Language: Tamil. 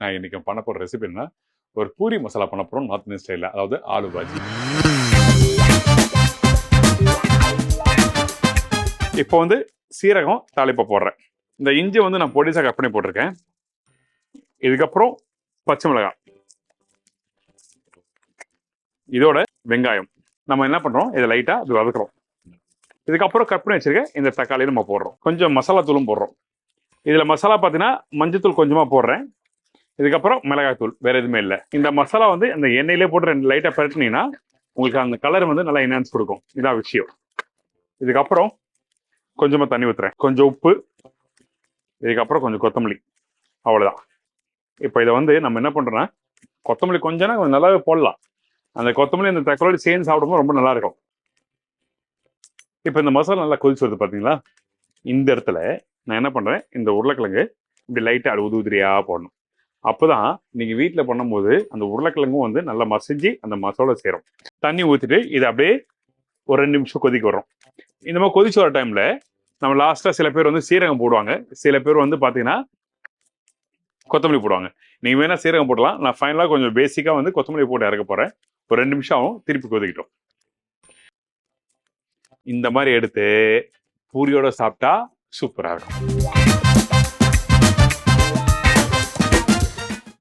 நான் இன்னைக்கு பண்ண போற ரெசிபி என்ன, ஒரு பூரி மசாலா பண்ண போறோம் நார்த் இந்தியன் ஸ்டைலில், அதாவது ஆலு பாஜி. இப்போ வந்து சீரகம் தாளிப்பை போடுறேன். இந்த இஞ்சி வந்து நான் பொடிசா கட் பண்ணி போட்டிருக்கேன். இதுக்கப்புறம் பச்சை மிளகாய், இதோட வெங்காயம். நம்ம என்ன பண்றோம், இதை லைட்டா இது வதக்குறோம். இதுக்கப்புறம் கட் பண்ணி வச்சிருக்கேன் இந்த தக்காளியை நம்ம போடுறோம். கொஞ்சம் மசாலா தூளும் போடுறோம். இதுல மசாலா பார்த்தீங்கன்னா மஞ்சத்தூள் கொஞ்சமா போடுறேன். இதுக்கப்புறம் மிளகாய் தூள், வேற எதுவுமே இல்லை. இந்த மசாலா வந்து இந்த எண்ணெயிலே போட்டு ரெண்டு லைட்டா பரட்டினீங்கன்னா உங்களுக்கு அந்த கலர் வந்து நல்லா என்ஹான்ஸ் கொடுக்கும். இதான் விஷயம். இதுக்கப்புறம் கொஞ்சமா தண்ணி ஊத்துறேன், கொஞ்சம் உப்பு, இதுக்கப்புறம் கொஞ்சம் கொத்தமல்லி, அவ்வளவுதான். இப்போ இதை வந்து நம்ம என்ன பண்றோம்னா, கொத்தமல்லி கொஞ்சம் நல்லாவே போடலாம். அந்த கொத்தமல்லி அந்த தக்காளி சேர்ந்து சாப்பிடும்போது ரொம்ப நல்லா இருக்கும். இப்போ இந்த மசாலா நல்லா கொதிச்சு வருது பாத்தீங்களா? இந்த இடத்துல நான் என்ன பண்றேன், இந்த உருளைக்கிழங்கு இப்படி லைட்டா உதிரியா போடணும். அப்பதான் நீங்க வீட்டுல பண்ணும்போது அந்த உருளைக்கிழங்கும் வந்து நல்லா மசிஞ்சு அந்த மசாலா சேரும். தண்ணி ஊத்திட்டு இதை அப்படியே ஒரு 2 நிமிஷம் கொதிக்க வரும். இந்த மாதிரி கொதிச்சு வர டைம்ல நம்ம லாஸ்டா சில பேர் வந்து சீரகம் போடுவாங்க, சில பேர் வந்து பாத்தீங்கன்னா கொத்தமல்லி போடுவாங்க. நீங்க வேணா சீரகம் போடலாம். நான் ஃபைனலா கொஞ்சம் பேசிக்கா வந்து கொத்தமல்லி போட்டு இறக்க போறேன். ஒரு 2 நிமிஷம் ஆகும், திருப்பி கொதிக்கிட்டோம். இந்த மாதிரி எடுத்து பூரியோட சாப்பிட்டா சூப்பரா இருக்கும்.